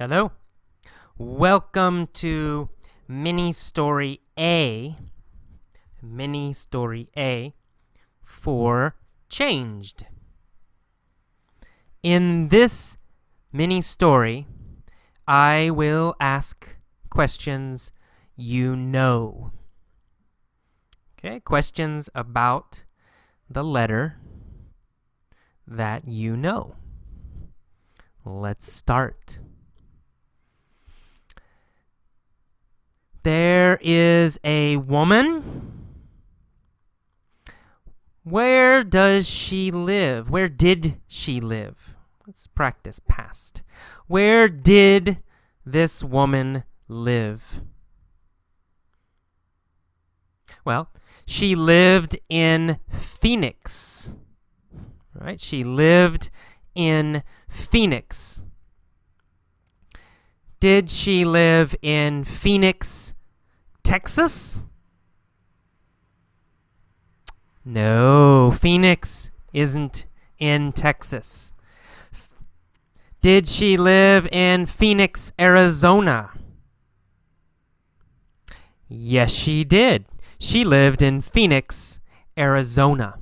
Hello. Welcome to mini story A for changed. In this mini story, I will ask questions you know. Okay, questions about the letter that you know. Let's start. There is a woman. Where does she live? Where did she live? Let's practice past. Where did this woman live? Well, she lived in Phoenix. Right? She lived in Phoenix. Did she live in Phoenix, Texas? No, Phoenix isn't in Texas. Did she live in Phoenix, Arizona? Yes, she did. She lived in Phoenix, Arizona.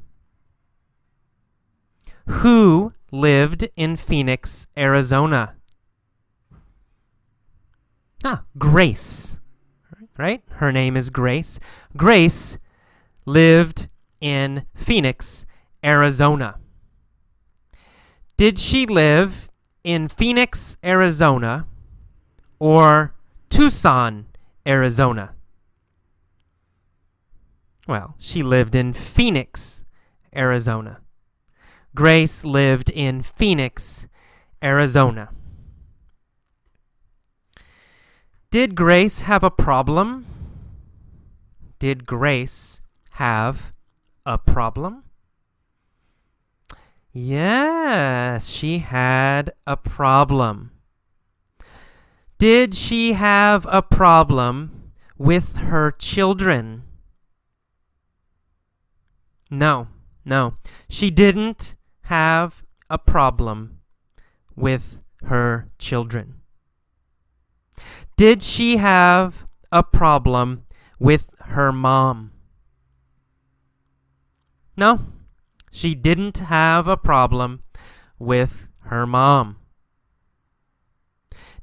Who lived in Phoenix, Arizona? Grace, right? Her name is Grace. Grace lived in Phoenix, Arizona. Did she live in Phoenix, Arizona, or Tucson, Arizona? Well, she lived in Phoenix, Arizona. Grace lived in Phoenix, Arizona. Did Grace have a problem? Did Grace have a problem? Yes, she had a problem. Did she have a problem with her children? No, she didn't have a problem with her children. Did she have a problem with her mom? No, she didn't have a problem with her mom.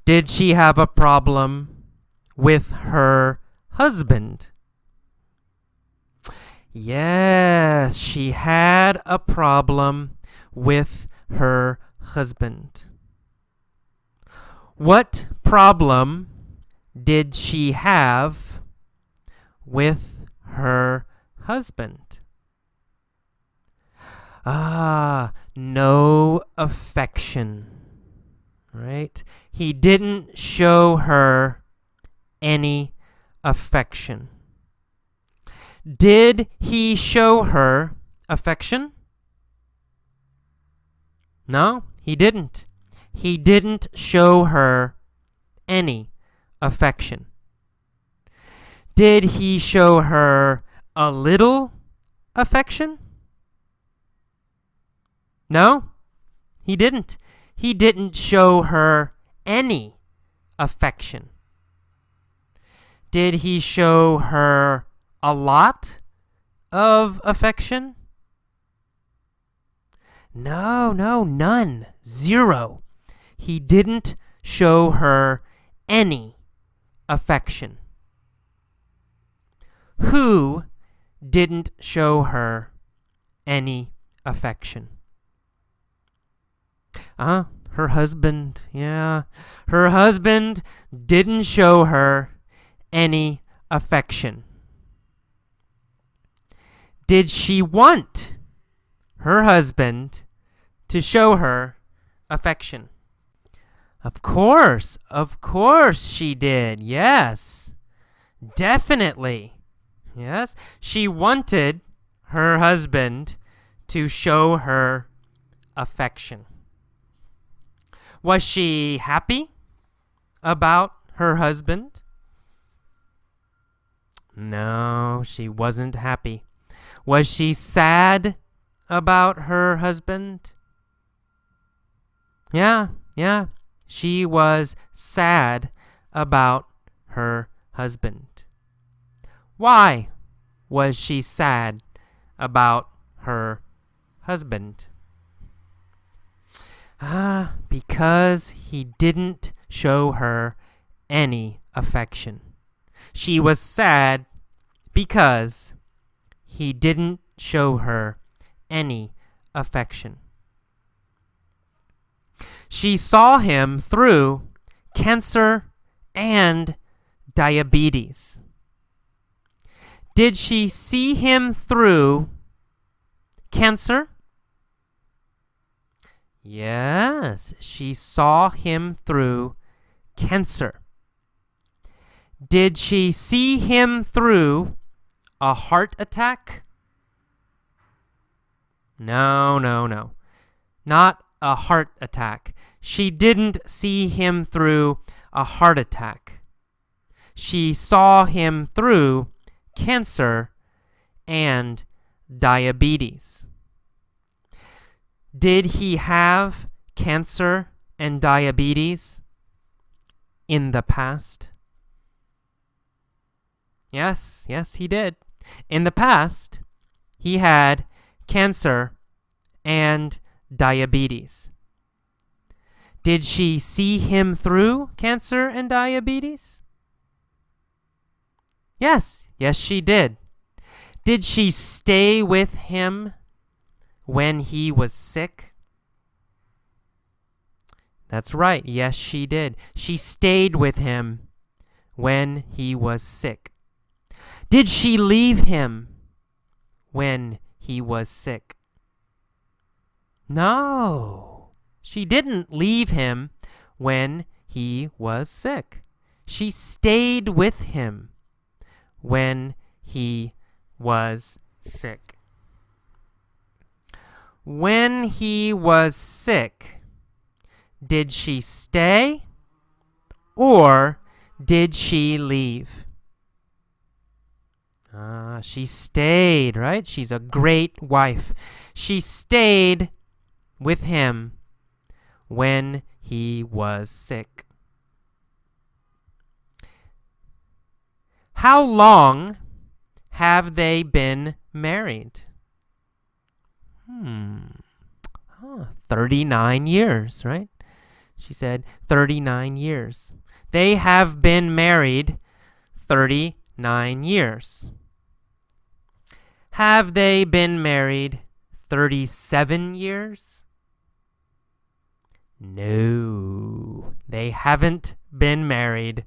Did she have a problem with her husband? Yes, she had a problem with her husband. What problem did she have with her husband? No affection, right? He didn't show her any affection. Did he show her affection? No, he didn't. He didn't show her any affection. Did he show her a little affection? No, he didn't. He didn't show her any affection. Did he show her a lot of affection? No, none. Zero. He didn't show her any affection. Who didn't show her any affection? Her husband. Yeah, her husband didn't show her any affection. Did she want her husband to show her affection? Of course she did. Yes, definitely. Yes, she wanted her husband to show her affection. Was she happy about her husband? No, she wasn't happy. Was she sad about her husband? Yeah, She was sad about her husband. Why was she sad about her husband? Because he didn't show her any affection. She was sad because he didn't show her any affection. She saw him through cancer and diabetes. Did she see him through cancer? Yes, she saw him through cancer. Did she see him through a heart attack? No. Not a heart attack. She didn't see him through a heart attack. She saw him through cancer and diabetes. Did he have cancer and diabetes in the past? Yes, he did. In the past, he had cancer and diabetes. Did she see him through cancer and diabetes? Yes, she did. Did she stay with him when he was sick? That's right. Yes, she did. She stayed with him when he was sick. Did she leave him when he was sick? No, she didn't leave him when he was sick. She stayed with him when he was sick. When he was sick, did she stay or did she leave? She stayed, right? She's a great wife. She stayed with him when he was sick. How long have they been married? 39 years, right? She said 39 years. They have been married 39 years. Have they been married 37 years? No, they haven't been married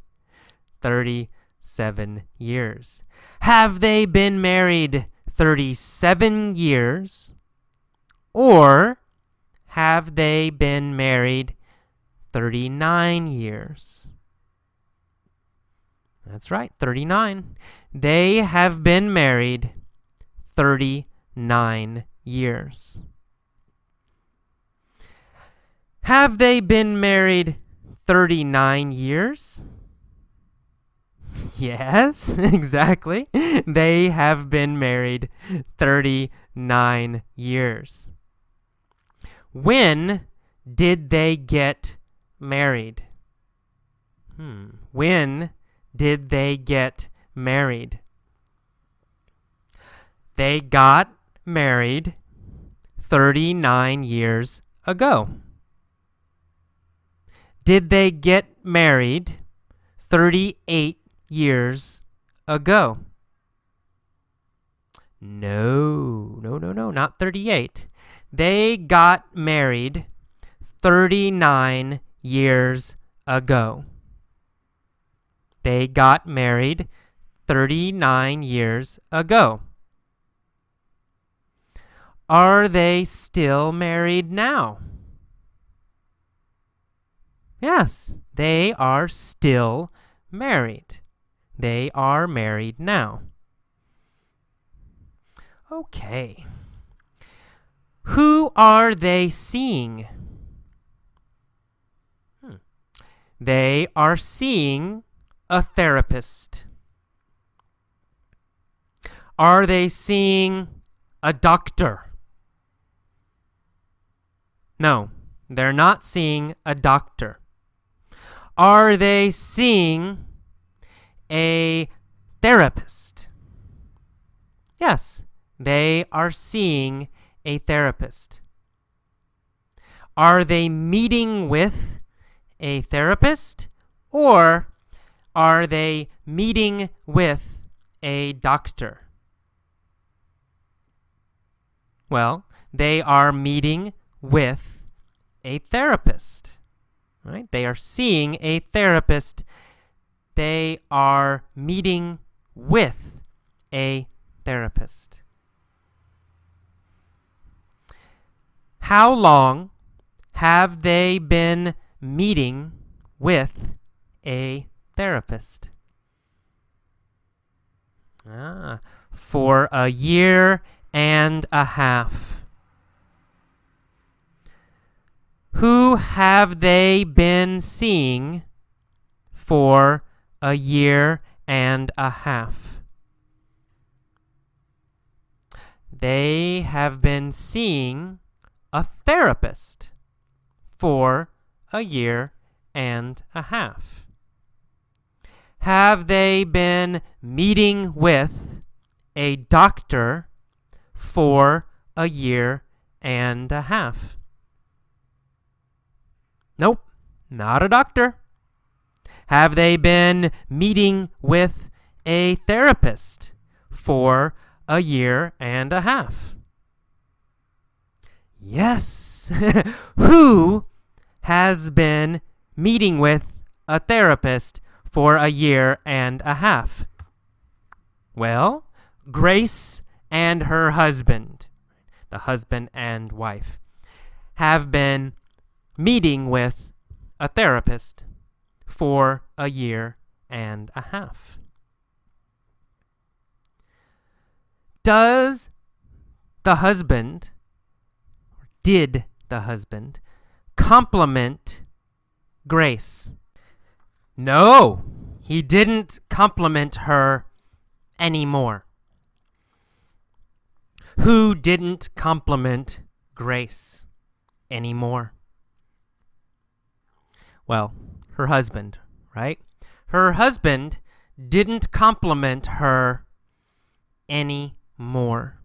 37 years. Have they been married 37 years? Or have they been married 39 years? That's right, 39. They have been married 39 years. Have they been married 39 years? Yes, exactly. They have been married 39 years. When did they get married? When did they get married? They got married 39 years ago. Did they get married 38 years ago? No, not 38. They got married 39 years ago. They got married 39 years ago. Are they still married now? Yes, they are still married. They are married now. Okay. Who are they seeing? They are seeing a therapist. Are they seeing a doctor? No, they're not seeing a doctor. Are they seeing a therapist? Yes, they are seeing a therapist. Are they meeting with a therapist, or are they meeting with a doctor? Well, they are meeting with a therapist, right? They are seeing a therapist. They are meeting with a therapist. How long have they been meeting with a therapist? For a year and a half. Who have they been seeing for a year and a half? They have been seeing a therapist for a year and a half. Have they been meeting with a doctor for a year and a half? Nope, not a doctor. Have they been meeting with a therapist for a year and a half? Yes. Who has been meeting with a therapist for a year and a half? Well, Grace and her husband, the husband and wife, have been meeting with a therapist for a year and a half. Did the husband compliment Grace? No, he didn't compliment her anymore. Who didn't compliment Grace anymore? Well, her husband, right? Her husband didn't compliment her anymore.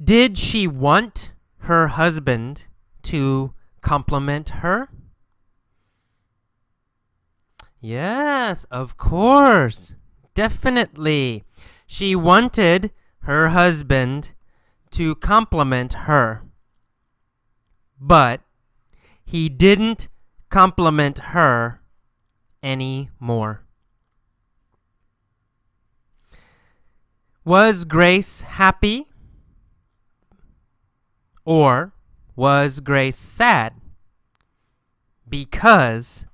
Did she want her husband to compliment her? Yes, of course. Definitely. She wanted her husband to compliment her. But he didn't compliment her anymore. Was Grace happy? Or was Grace sad because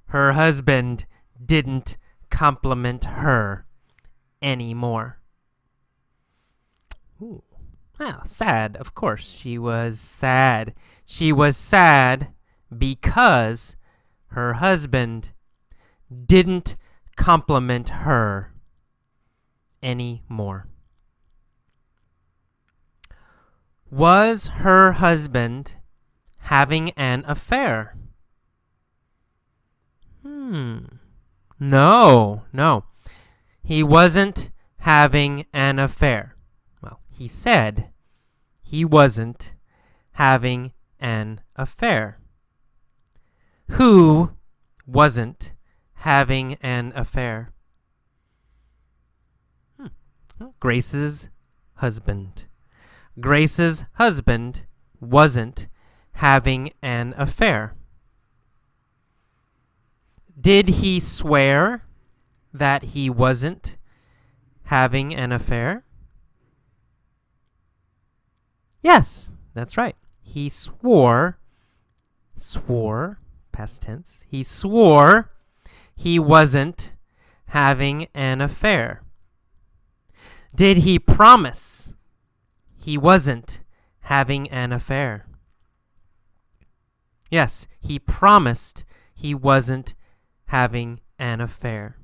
her husband didn't compliment her anymore? Ooh. Well, sad, of course. She was sad. She was sad because her husband didn't compliment her anymore. Was her husband having an affair? No. He wasn't having an affair. Well, he said he wasn't having an affair. Who wasn't having an affair? Grace's husband. Grace's husband wasn't having an affair. Did he swear that he wasn't having an affair? Yes, that's right. He swore, past tense, he swore he wasn't having an affair. Did he promise he wasn't having an affair? Yes, he promised he wasn't having an affair.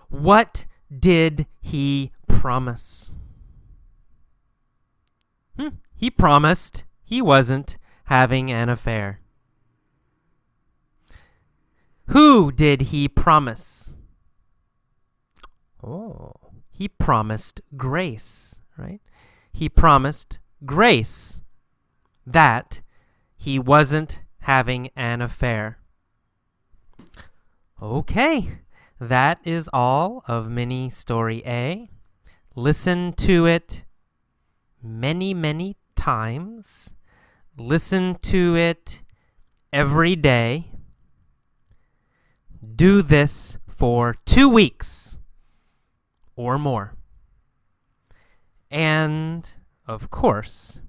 What did he promise? He promised he wasn't having an affair. Who did he promise? Oh, he promised Grace, right? He promised Grace that he wasn't having an affair. Okay, that is all of mini story A. Listen to it many, many times. Listen to it every day. Do this for 2 weeks or more. And, of course,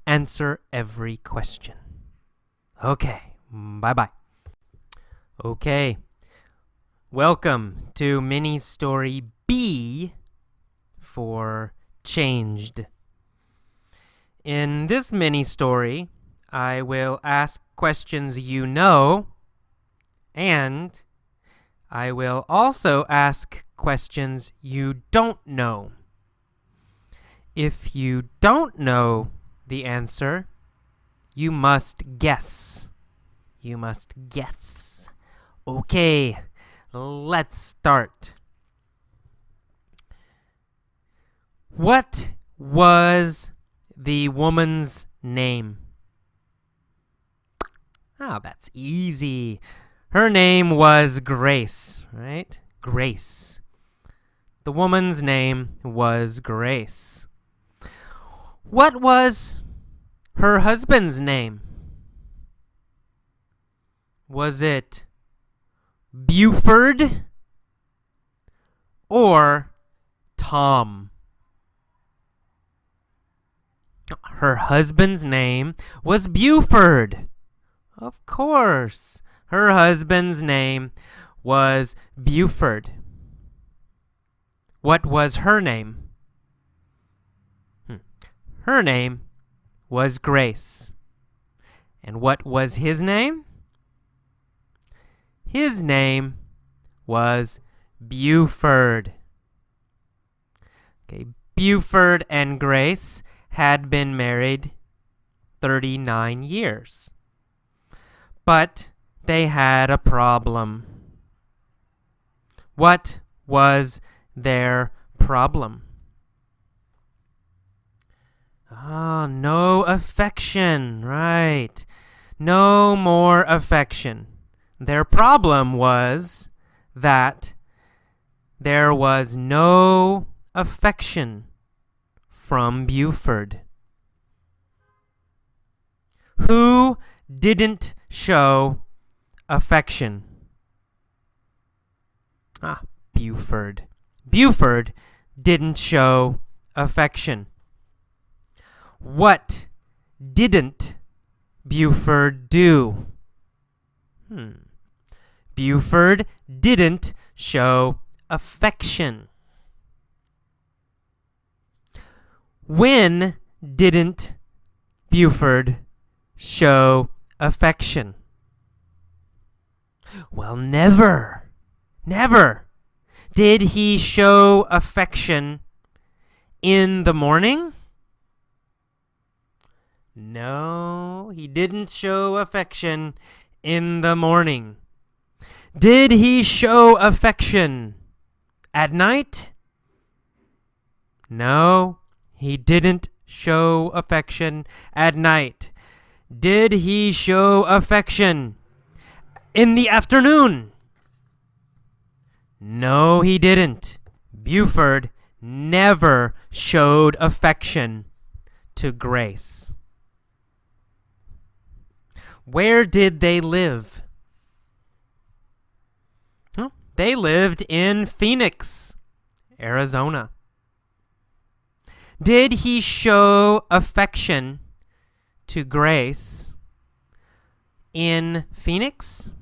answer every question. Okay, bye-bye. Okay, welcome to mini story B for changed. In this mini story, I will ask questions you know, and I will also ask questions you don't know. If you don't know the answer, you must guess. You must guess. Okay, let's start. What was the woman's name? Ah, that's easy. Her name was Grace, right? Grace. The woman's name was Grace. What was her husband's name? Was it Buford or Tom? Her husband's name was Buford. Of course, her husband's name was Buford. What was her name? Her name was Grace. And what was his name? His name was Buford. Okay, Buford and Grace had been married 39 years. But they had a problem. What was their problem? Ah, no affection, right. No more affection. Their problem was that there was no affection from Buford. Who didn't show affection? Ah, Buford. Buford didn't show affection. What didn't Buford do? Buford didn't show affection. When didn't Buford show affection? Well, never. Never. Did he show affection in the morning? No, he didn't show affection in the morning. Did he show affection at night? No, he didn't show affection at night. Did he show affection in the afternoon? No, he didn't. Buford never showed affection to Grace. Where did they live? They lived in Phoenix, Arizona. Did he show affection to Grace in Phoenix?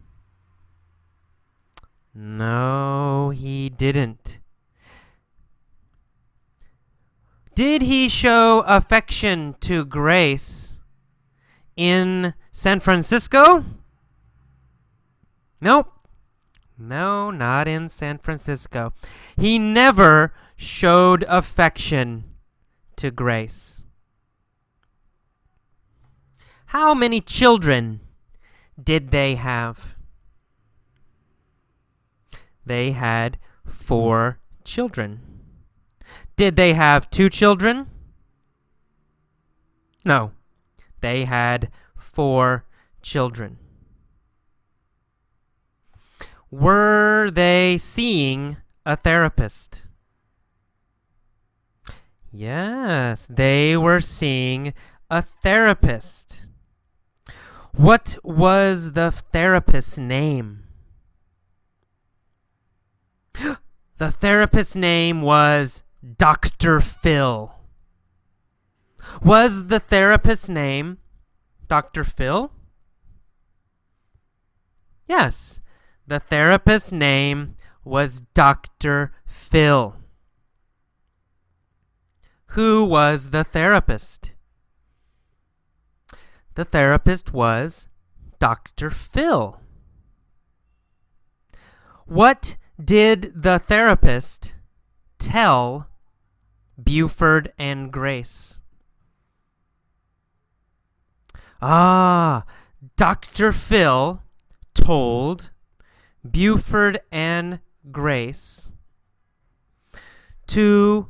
No, he didn't. Did he show affection to Grace in San Francisco? Nope. No, not in San Francisco. He never showed affection to Grace. How many children did they have? they had 4 children. Did they have 2 children? No, they had 4 children. Were they seeing a therapist? Yes, they were seeing a therapist. What was the therapist's name? The therapist's name was Dr. Phil. Was the therapist's name Dr. Phil? Yes, the therapist's name was Dr. Phil. Who was the therapist? The therapist was Dr. Phil. What did the therapist tell Buford and Grace? Dr. Phil told Buford and Grace to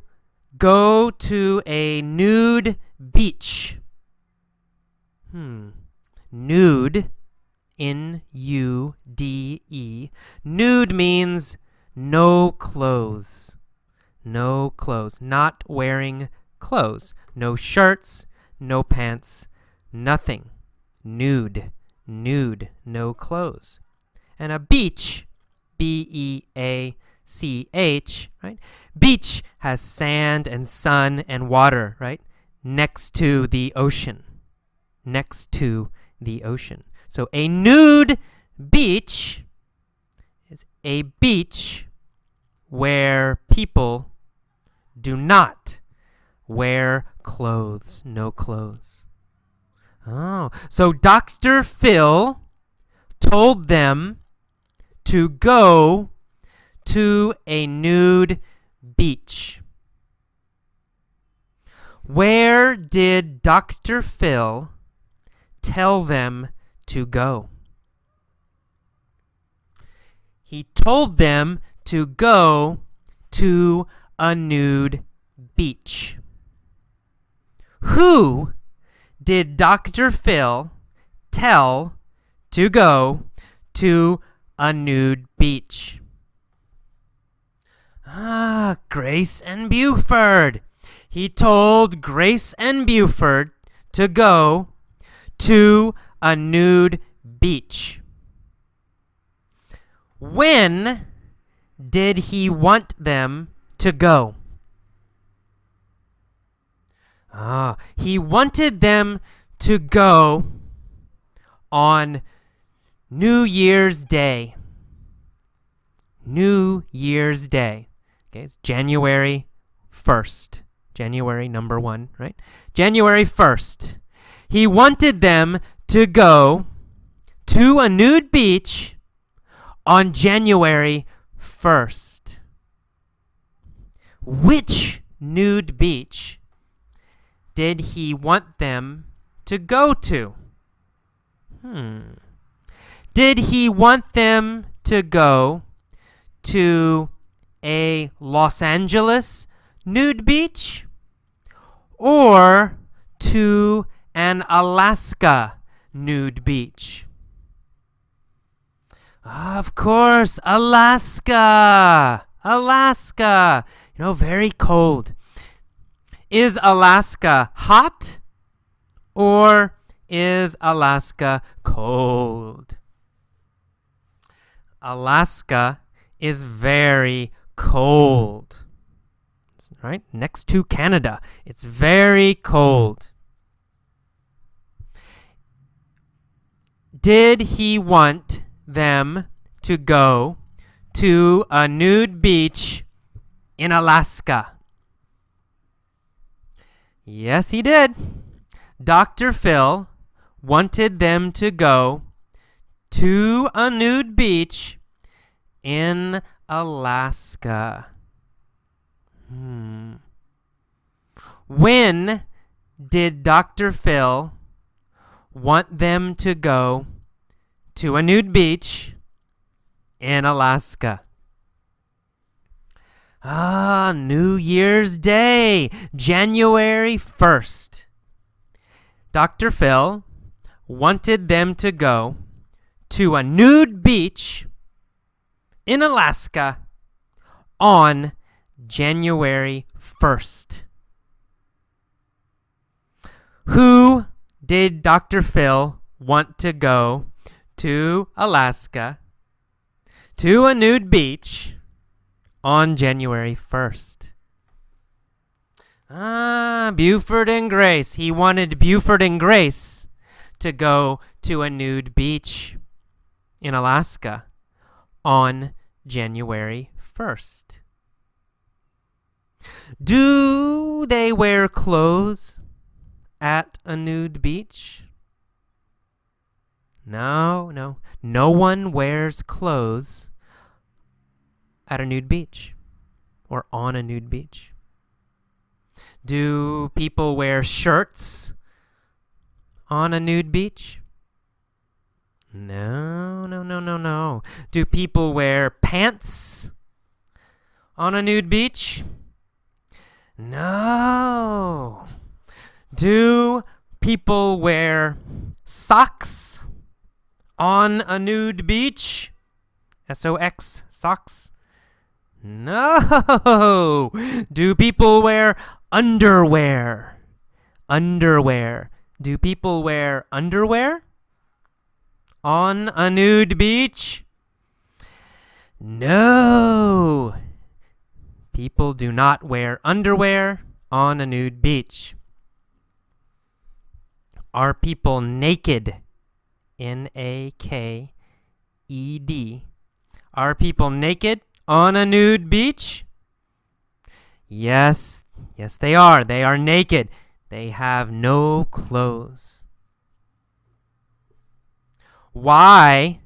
go to a nude beach. Nude, N-U-D-E. Nude means no clothes. No clothes. Not wearing clothes. No shirts, no pants, nothing. Nude. Nude. No clothes. And a beach, B-E-A-C-H, right? Beach has sand and sun and water, right? Next to the ocean. Next to the ocean. So a nude beach is a beach where people do not wear clothes. No clothes. Oh, so Dr. Phil told them to go to a nude beach. Where did Dr. Phil tell them to go? He told them to go to a nude beach. Who did Dr. Phil tell to go to a nude beach? Grace and Buford. He told Grace and Buford to go to a nude beach. When did he want them to go? He wanted them to go on New Year's Day. New Year's Day. Okay, it's January 1st. January number 1, right? January 1st. He wanted them to go to a nude beach on January 1st. Which nude beach did he want them to go to? Did he want them to go to a Los Angeles nude beach or to an Alaska nude beach? Of course, Alaska. Alaska. You know, very cold. Is Alaska hot or is Alaska cold? Alaska is very cold. Right? Next to Canada. It's very cold. Did he want them to go to a nude beach in Alaska? Yes, he did. Dr. Phil wanted them to go to a nude beach in Alaska. When did Dr. Phil want them to go to a nude beach in Alaska? New Year's Day, January 1st. Dr. Phil wanted them to go to a nude beach in Alaska on January 1st. Who did Dr. Phil want to go to Alaska to a nude beach on January 1st? Buford and Grace. He wanted Buford and Grace to go to a nude beach in Alaska on January 1st. Do they wear clothes at a nude beach? No. No one wears clothes at a nude beach or on a nude beach. Do people wear shirts on a nude beach? No. Do people wear pants on a nude beach? No. Do people wear socks on a nude beach? SOX, socks? No. Do people wear underwear? Underwear. Do people wear underwear on a nude beach? No. People do not wear underwear on a nude beach. Are people naked? Naked. Are people naked on a nude beach? Yes, they are. They are naked. They have no clothes. Why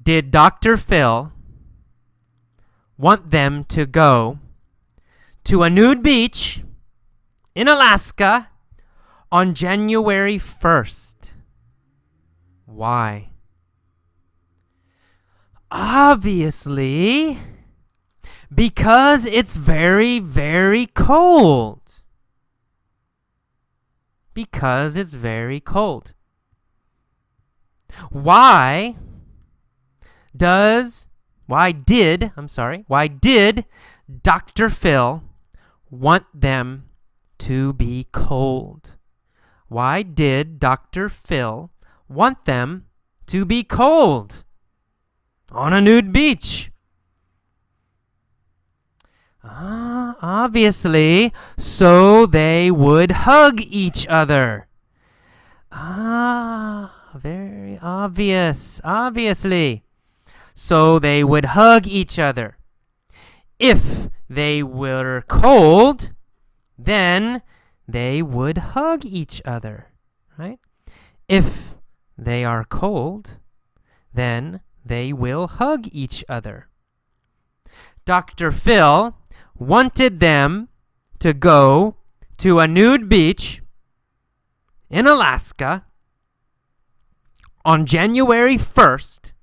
did Dr. Phil want them to go to a nude beach in Alaska on January 1st? Why? Obviously, because it's very, very cold. Because it's very cold. Why did Dr. Phil want them to be cold? Why did Dr. Phil want them to be cold on a nude beach? Obviously, so they would hug each other. Very obvious. Obviously. So they would hug each other. If they were cold, then they would hug each other, right? If they are cold, then they will hug each other. Dr. Phil wanted them to go to a nude beach in Alaska on January 1st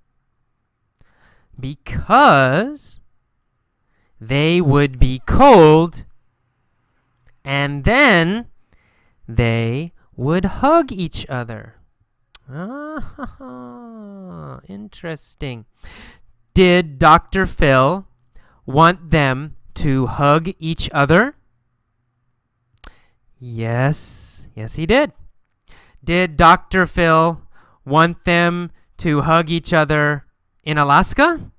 because they would be cold and then they would hug each other. Interesting. Did Dr. Phil want them to hug each other? Yes, he did. Did Dr. Phil want them to hug each other in Alaska?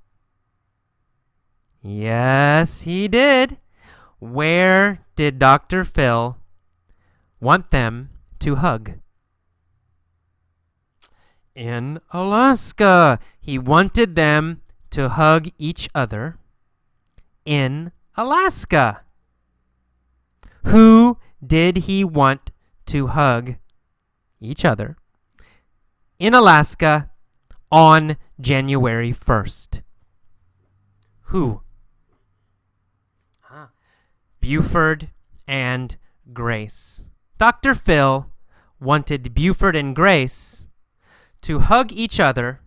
Yes, he did. Where did Dr. Phil want them to hug? In Alaska. He wanted them to hug each other in Alaska. Who did he want to hug each other in Alaska on January 1st? Who? Buford and Grace. Dr. Phil wanted Buford and Grace to hug each other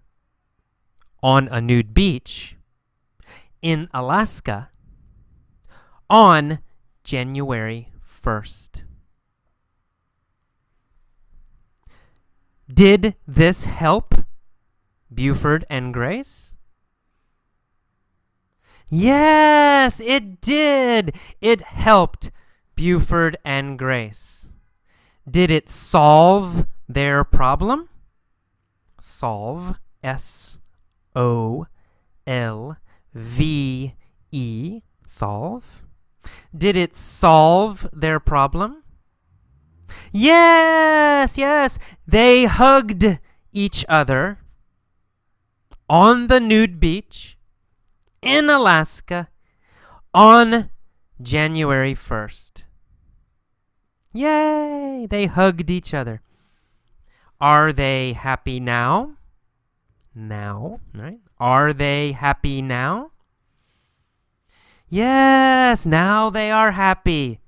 on a nude beach in Alaska on January 1st. Did this help Buford and Grace? Yes, it did. It helped Buford and Grace. Did it solve their problem? Solve, S-O-L-V-E, solve. Did it solve their problem? Yes, yes. They hugged each other on the nude beach in Alaska on January 1st. Yay! They hugged each other. Are they happy now? Now, right? Are they happy now? Yes, now they are happy.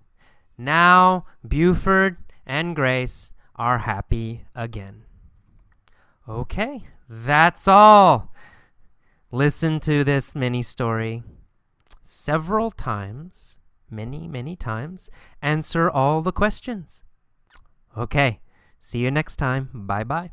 Now Buford and Grace are happy again. Okay, that's all. Listen to this mini story several times, many times. Answer all the questions. Okay, see you next time. Bye-bye.